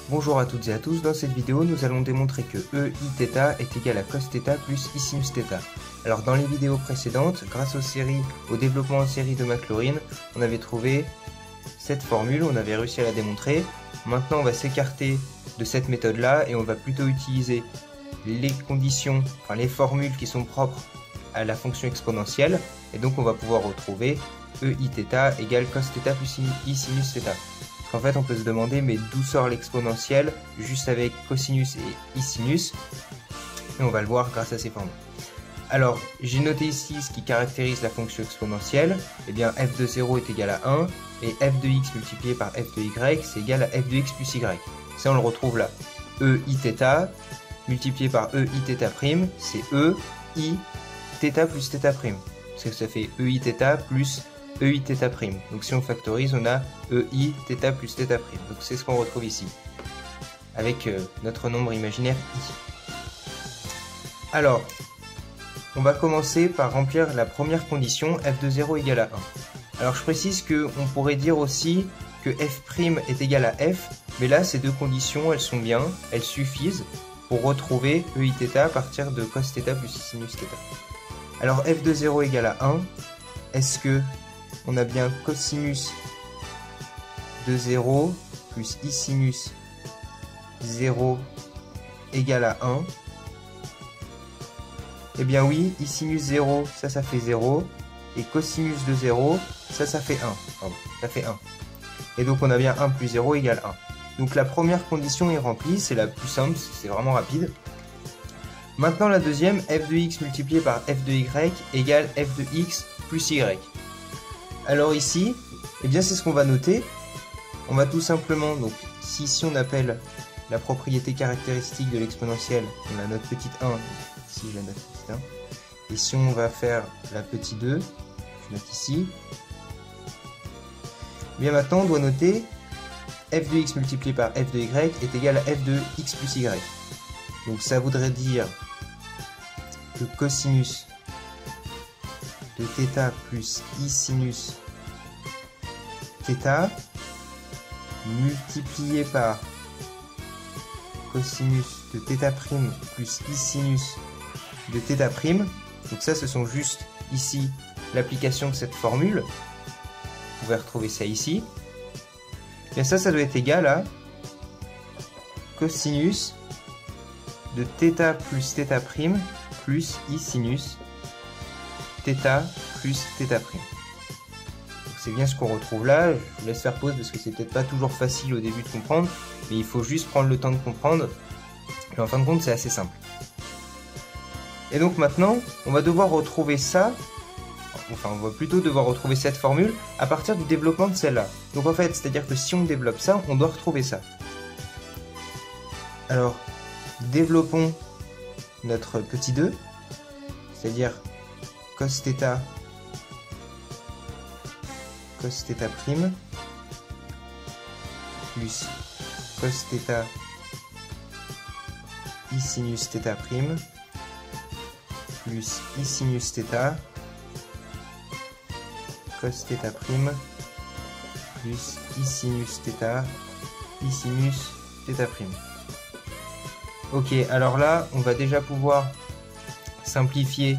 Bonjour à toutes et à tous, dans cette vidéo nous allons démontrer que EIθ est égal à cosθ plus I sinus θ. Alors dans les vidéos précédentes, grâce au développement en série de Maclaurin, on avait trouvé cette formule, on avait réussi à la démontrer. Maintenant on va s'écarter de cette méthode là et on va plutôt utiliser les conditions, les formules qui sont propres à la fonction exponentielle, et donc on va pouvoir retrouver EIθ égale cosθ plus I sinus θ. En fait, on peut se demander, mais d'où sort l'exponentielle juste avec cosinus et I sinus? Et on va le voir grâce à ces formules. Alors, j'ai noté ici ce qui caractérise la fonction exponentielle. Eh bien, f de 0 est égal à 1, et f de x multiplié par f de y, c'est égal à f de x plus y. Ça, on le retrouve là. EIθ multiplié par EIθ', c'est EIθ plus θ'. Parce que ça fait EIθ plus EIθ'. Donc si on factorise, on a EIθ plus θ'. Donc c'est ce qu'on retrouve ici, avec notre nombre imaginaire i. Alors, on va commencer par remplir la première condition, f de 0 égale à 1. Alors je précise qu'on pourrait dire aussi que f' est égal à f, mais là ces deux conditions, elles sont bien, elles suffisent pour retrouver EIθ à partir de cosθ plus I sinus θ. Alors f de 0 égale à 1, est-ce que on a bien cosinus de 0 plus I sinus 0 égale à 1? Eh bien oui, I sinus 0, ça fait 0, et cosinus de 0, ça fait 1. Pardon, ça fait 1. Et donc on a bien 1 plus 0 égale 1. Donc la première condition est remplie, c'est la plus simple, c'est vraiment rapide. Maintenant la deuxième, f de x multiplié par f de y égale f de x plus y. Alors ici, eh bien c'est ce qu'on va noter. On va tout simplement, donc si on appelle la propriété caractéristique de l'exponentielle, on a notre petite 1, ici je la note petite 1, et si on va faire la petite 2, je note ici, eh bien maintenant on doit noter f de x multiplié par f de y est égal à f de x plus y. Donc ça voudrait dire que cosinus de θ plus I sinus θ multiplié par cosinus de θ' plus I sinus de θ'. Donc ça, ce sont juste ici l'application de cette formule. Vous pouvez retrouver ça ici. Et ça doit être égal à cosinus de θ plus θ' plus I sinus θ plus θ'. C'est bien ce qu'on retrouve là. Je vous laisse faire pause parce que c'est peut-être pas toujours facile au début de comprendre, mais il faut juste prendre le temps de comprendre. Et en fin de compte, c'est assez simple. Et donc maintenant, on va devoir retrouver ça, enfin on va plutôt devoir retrouver cette formule à partir du développement de celle-là. Donc en fait, c'est-à-dire que si on développe ça, on doit retrouver ça. Alors, développons notre petit 2, c'est-à-dire cosθ prime plus cosθ I sinus θ prime plus I sinus θ cosθ prime plus I sinus θ I sinus θ prime. Ok, alors là, on va déjà pouvoir simplifier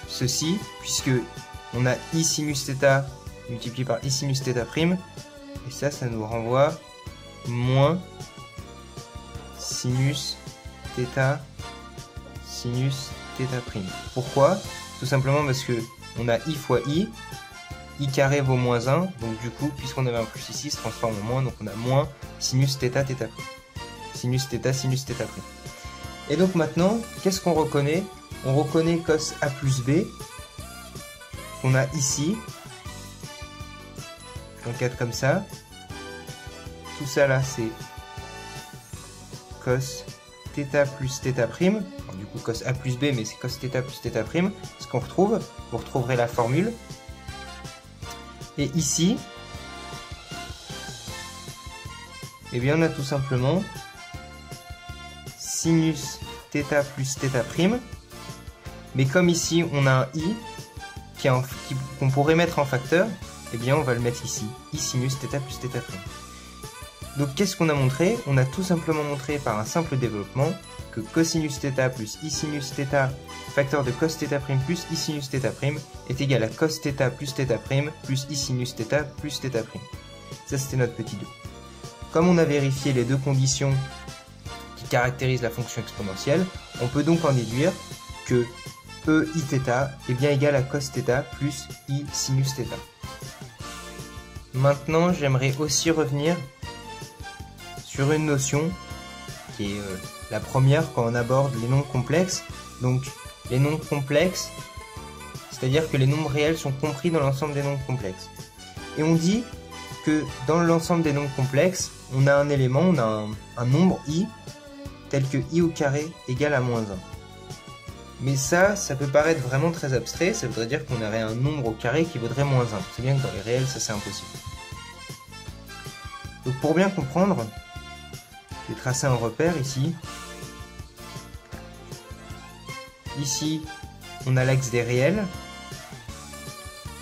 ceci, puisque on a I sinus θ multiplié par I sinus θ prime, et ça nous renvoie moins sinus θ sinus θ prime. Pourquoi? Tout simplement parce que on a I fois I carré vaut moins 1, donc du coup, puisqu'on avait un plus ici, il se transforme en moins, donc on a moins sinus θ prime. Sinus θ sinus θ prime. Et donc maintenant, qu'est-ce qu'on reconnaît? On reconnaît cos A plus B, qu'on a ici. On cadre comme ça. Tout ça là, c'est cos θ plus θ prime. Alors, du coup, cos A plus B, mais c'est cos θ plus θ prime. Ce qu'on retrouve, vous retrouverez la formule. Et ici, eh bien, on a tout simplement sinus θ plus θ prime. Mais comme ici, on a un I qu'on pourrait mettre en facteur, eh bien, on va le mettre ici. I sinus θ plus θ prime. Donc qu'est-ce qu'on a montré? On a tout simplement montré par un simple développement que cosinus θ plus i sinus θ facteur de cos θ' plus i sinus θ' est égal à cos θ plus θ' plus i sinus θ plus θ'. Ça c'était notre petit 2. Comme on a vérifié les deux conditions qui caractérisent la fonction exponentielle, on peut donc en déduire que eiθ est bien égal à cos θ plus i sinus θ. Maintenant j'aimerais aussi revenir sur une notion qui est la première quand on aborde les nombres complexes. Donc les nombres complexes, c'est-à-dire que les nombres réels sont compris dans l'ensemble des nombres complexes. Et on dit que dans l'ensemble des nombres complexes, on a un élément, on a un nombre i, tel que i au carré égale à moins 1. Mais ça peut paraître vraiment très abstrait, ça voudrait dire qu'on aurait un nombre au carré qui vaudrait moins 1. C'est bien que dans les réels, ça c'est impossible. Donc pour bien comprendre, je vais tracer un repère ici. Ici, on a l'axe des réels.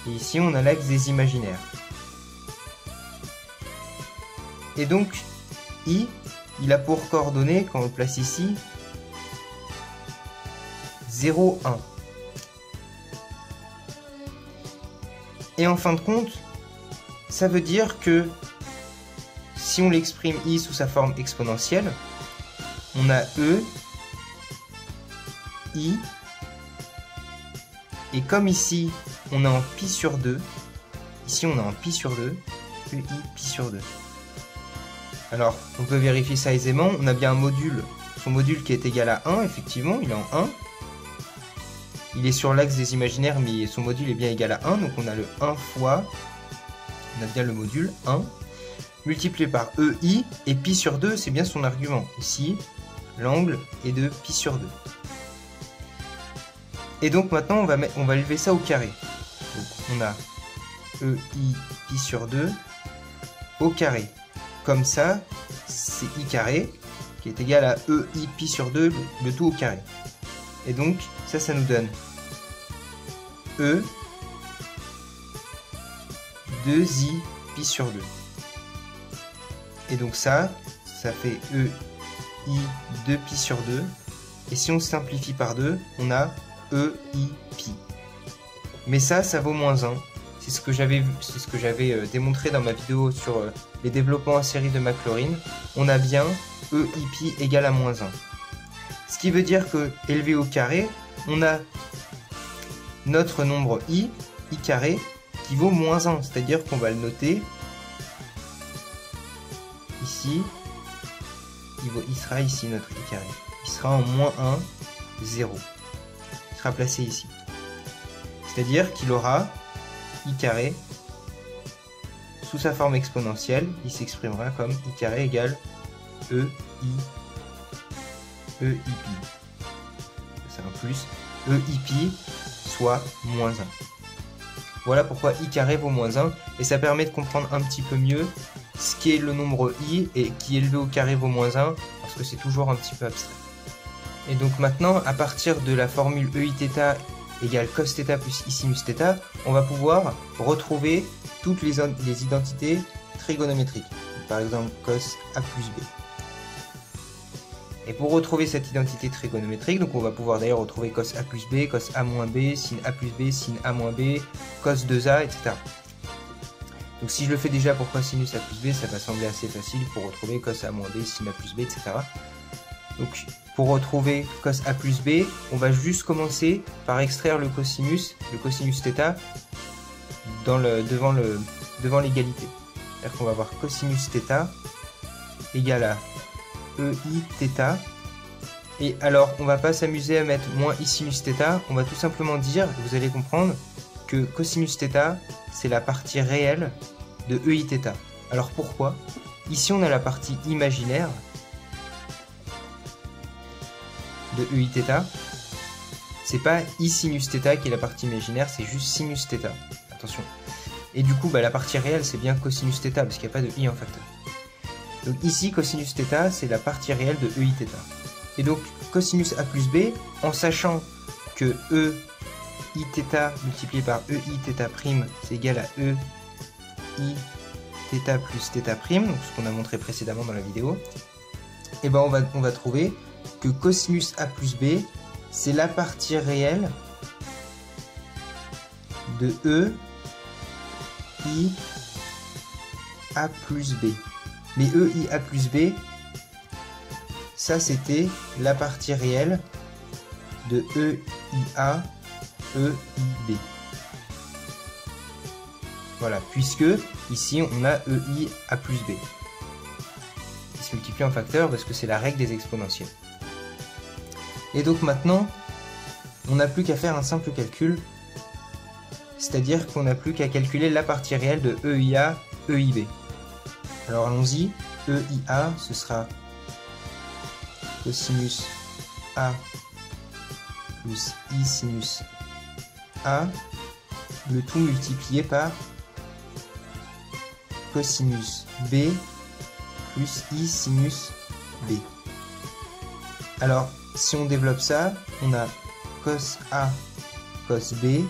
Et ici, on a l'axe des imaginaires. Et donc, i, il a pour coordonnées, quand on le place ici, 0, 1. Et en fin de compte, ça veut dire que si on l'exprime i sous sa forme exponentielle, on a e, i, et comme ici on est en pi sur 2, ici on est en pi sur 2, ei pi sur 2. Alors on peut vérifier ça aisément, on a bien un module, son module qui est égal à 1, effectivement, il est en 1. Il est sur l'axe des imaginaires, mais son module est bien égal à 1, donc on a le 1 fois, on a bien le module 1, multiplié par ei, et pi sur 2, c'est bien son argument. Ici, l'angle est de pi sur 2. Et donc maintenant, on va élever ça au carré. Donc on a ei pi sur 2 au carré. Comme ça, c'est i carré, qui est égal à ei pi sur 2, le tout au carré. Et donc, ça nous donne e 2i pi sur 2. Et donc ça fait ei 2 pi sur 2. Et si on simplifie par 2, on a ei pi. Mais ça vaut moins 1. C'est ce que j'avais démontré dans ma vidéo sur les développements en série de Maclaurin. On a bien ei pi égale à moins 1. Ce qui veut dire que, élevé au carré, on a notre nombre i carré, qui vaut moins 1. C'est-à-dire qu'on va le noter ici. Il sera ici notre i carré. Il sera en moins 1, 0. Il sera placé ici. C'est-à-dire qu'il aura i carré sous sa forme exponentielle. Il s'exprimera comme i carré égale ei pi. C'est un plus. Ei pi soit moins 1. Voilà pourquoi i carré vaut moins 1. Et ça permet de comprendre un petit peu mieux ce qu'est le nombre i et qui élevé au carré vaut moins 1. Parce que c'est toujours un petit peu abstrait. Et donc maintenant, à partir de la formule eiθ égale cos θ plus i sinus θ, on va pouvoir retrouver toutes les identités trigonométriques. Par exemple, cos a plus b. Et pour retrouver cette identité trigonométrique, donc on va pouvoir d'ailleurs retrouver cos a plus b, cos a moins b, sin a plus b, sin a moins b, cos 2a, etc. Donc si je le fais déjà pour cosinus a plus b, ça va sembler assez facile pour retrouver cos a moins b, sin a plus b, etc. Donc pour retrouver cos a plus b, on va juste commencer par extraire le cosinus θ devant l'égalité. C'est-à-dire qu'on va avoir cosinus θ égale à eiθ. Et alors, on va pas s'amuser à mettre moins i sinus θ, on va tout simplement dire, vous allez comprendre, que cosinus θ, c'est la partie réelle de eiθ. Alors pourquoi? Ici, on a la partie imaginaire de eiθ. C'est pas i sinus θ qui est la partie imaginaire, c'est juste sinus θ. Attention. Et du coup, la partie réelle, c'est bien cosinus θ, parce qu'il n'y a pas de i en facteur. Donc ici, cosinus θ, c'est la partie réelle de eiθ. Et donc, cosinus a plus b, en sachant que eiθ multiplié par eiθ', c'est égal à ei θ plus θ', donc ce qu'on a montré précédemment dans la vidéo, et ben on va trouver que cosinus A plus B, c'est la partie réelle de E I A plus B. Mais E I A plus B, ça c'était la partie réelle de E I A E I B. Voilà, puisque ici on a E I A plus B qui se multiplie en facteur parce que c'est la règle des exponentielles. Et donc maintenant, on n'a plus qu'à faire un simple calcul, c'est-à-dire qu'on n'a plus qu'à calculer la partie réelle de EIA, EIB. Alors allons-y, EIA, ce sera cosinus A plus I sinus A, le tout multiplié par cosinus B plus I sinus B. Alors, si on développe ça, on a cos A cos B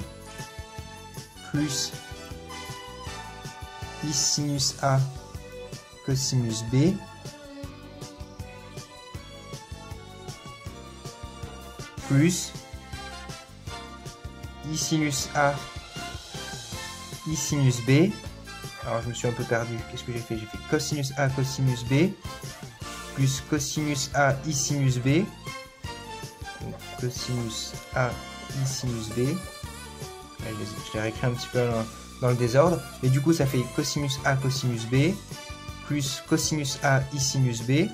plus I sinus A cosinus B plus I sinus A I sinus B. Alors je me suis un peu perdu, qu'est-ce que j'ai fait? J'ai fait cosinus A cosinus B plus cosinus A I sinus B. Donc, cosinus A I sinus B. Je l'ai réécrit un petit peu dans le désordre. Et du coup ça fait cosinus A cosinus B plus cosinus A I sinus B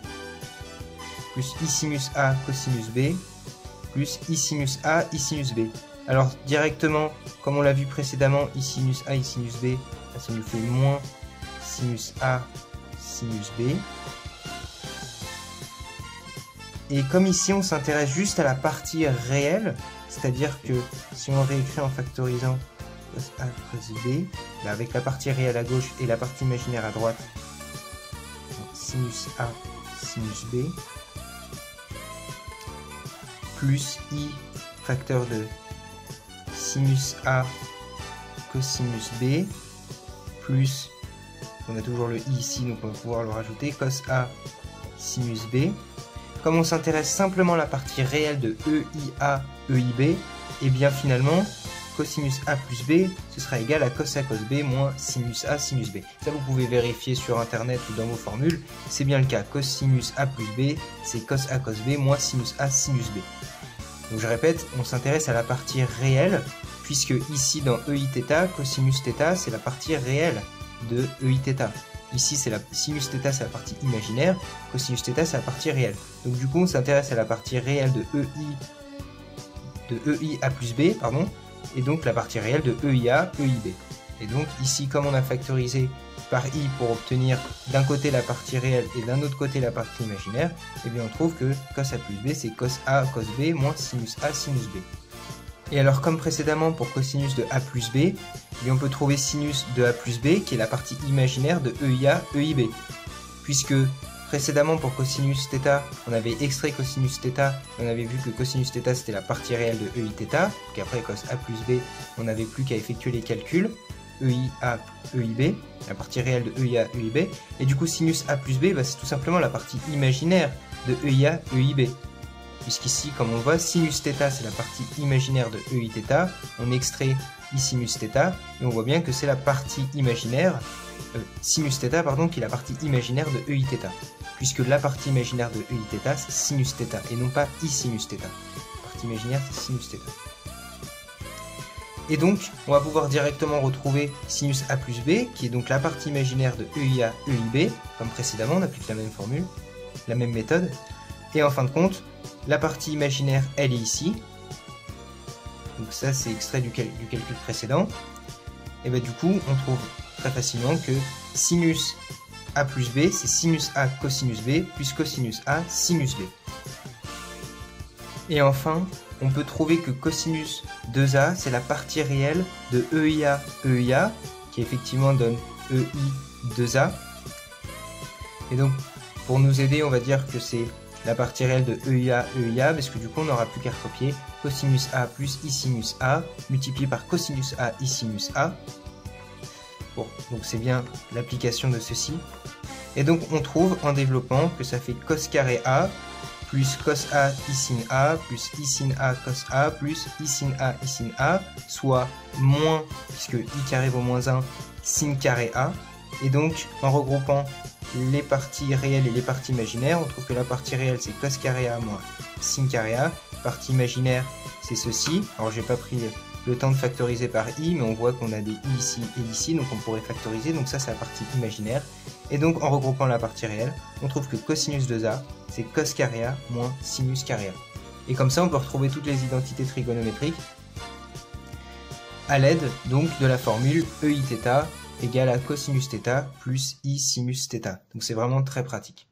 plus I sinus A cosinus B plus I sinus A I sinus B. Alors directement, comme on l'a vu précédemment, I sinus A I sinus B, ça nous fait moins sinus A sinus B. Et comme ici on s'intéresse juste à la partie réelle, c'est-à-dire que si on réécrit en factorisant cos A cos B, bah avec la partie réelle à gauche et la partie imaginaire à droite, donc sinus A sinus B, plus I facteur de sinus A cosinus B, plus, on a toujours le I ici, donc on va pouvoir le rajouter, cos A sinus B. Comme on s'intéresse simplement à la partie réelle de EIA, EIB, et bien finalement, cosinus A plus B, ce sera égal à cos A cos B moins sinus A sinus B. Ça vous pouvez vérifier sur internet ou dans vos formules, c'est bien le cas. Cosinus A plus B, c'est cos A cos B moins sinus A sinus B. Donc je répète, on s'intéresse à la partie réelle, puisque ici dans EIθ, cosinus θ, c'est la partie réelle de EIθ. Ici, c'est la sinus θ, c'est la partie imaginaire, cosinus θ, c'est la partie réelle. Donc du coup, on s'intéresse à la partie réelle de EIA plus B, pardon, et donc la partie réelle de EIA, EIB. Et donc ici, comme on a factorisé par I pour obtenir d'un côté la partie réelle et d'un autre côté la partie imaginaire, eh bien on trouve que cos A plus B, c'est cos A cos B moins sinus A sinus B. Et alors comme précédemment pour cosinus de A plus B, eh bien, on peut trouver sinus de A plus B qui est la partie imaginaire de EIA, EIB. Puisque précédemment pour cosinus θ, on avait extrait cosinus θ, on avait vu que cosinus θ c'était la partie réelle de EIθ, qu'après cos A plus B, on n'avait plus qu'à effectuer les calculs, EIA, EIB, la partie réelle de EIA, EIB, et du coup sinus A plus B, bah, c'est tout simplement la partie imaginaire de EIA, EIB. Puisqu'ici, comme on voit, sinus θ c'est la partie imaginaire de EIθ, on extrait I sinus θ, et on voit bien que c'est la partie imaginaire, sinus θ pardon, qui est la partie imaginaire de EIθ, puisque la partie imaginaire de EIθ c'est sinus θ, et non pas I sinus θ. La partie imaginaire c'est sinus θ. Et donc, on va pouvoir directement retrouver sinus A plus B, qui est donc la partie imaginaire de EIA, EIB, comme précédemment, on applique la même formule, la même méthode, et en fin de compte, la partie imaginaire, elle est ici. Donc ça, c'est extrait du calcul précédent. Et bien du coup, on trouve très facilement que sinus A plus B, c'est sinus A cosinus B, plus cosinus A sinus B. Et enfin, on peut trouver que cosinus 2A, c'est la partie réelle de EIA, EIA, qui effectivement donne EI 2A. Et donc, pour nous aider, on va dire que c'est la partie réelle de EIA, EIA, parce que du coup on n'aura plus qu'à recopier cosinus A plus I sinus A, multiplié par cosinus A, I sinus A. Donc c'est bien l'application de ceci. Et donc on trouve en développant que ça fait cos carré A plus cos A I sin A plus I sin A cos A plus I sin A, soit moins, puisque I carré vaut moins 1, sin carré A. Et donc en regroupant les parties réelles et les parties imaginaires, on trouve que la partie réelle c'est cos carré A moins sin carré A, partie imaginaire c'est ceci. Alors j'ai pas pris le temps de factoriser par i, mais on voit qu'on a des i ici et ici, donc on pourrait factoriser, donc ça c'est la partie imaginaire. Et donc en regroupant la partie réelle, on trouve que cosinus de A c'est cos carré A moins sinus carré A. Et comme ça on peut retrouver toutes les identités trigonométriques à l'aide donc de la formule EIθ égale à cosinus θ plus I sinus θ. Donc c'est vraiment très pratique.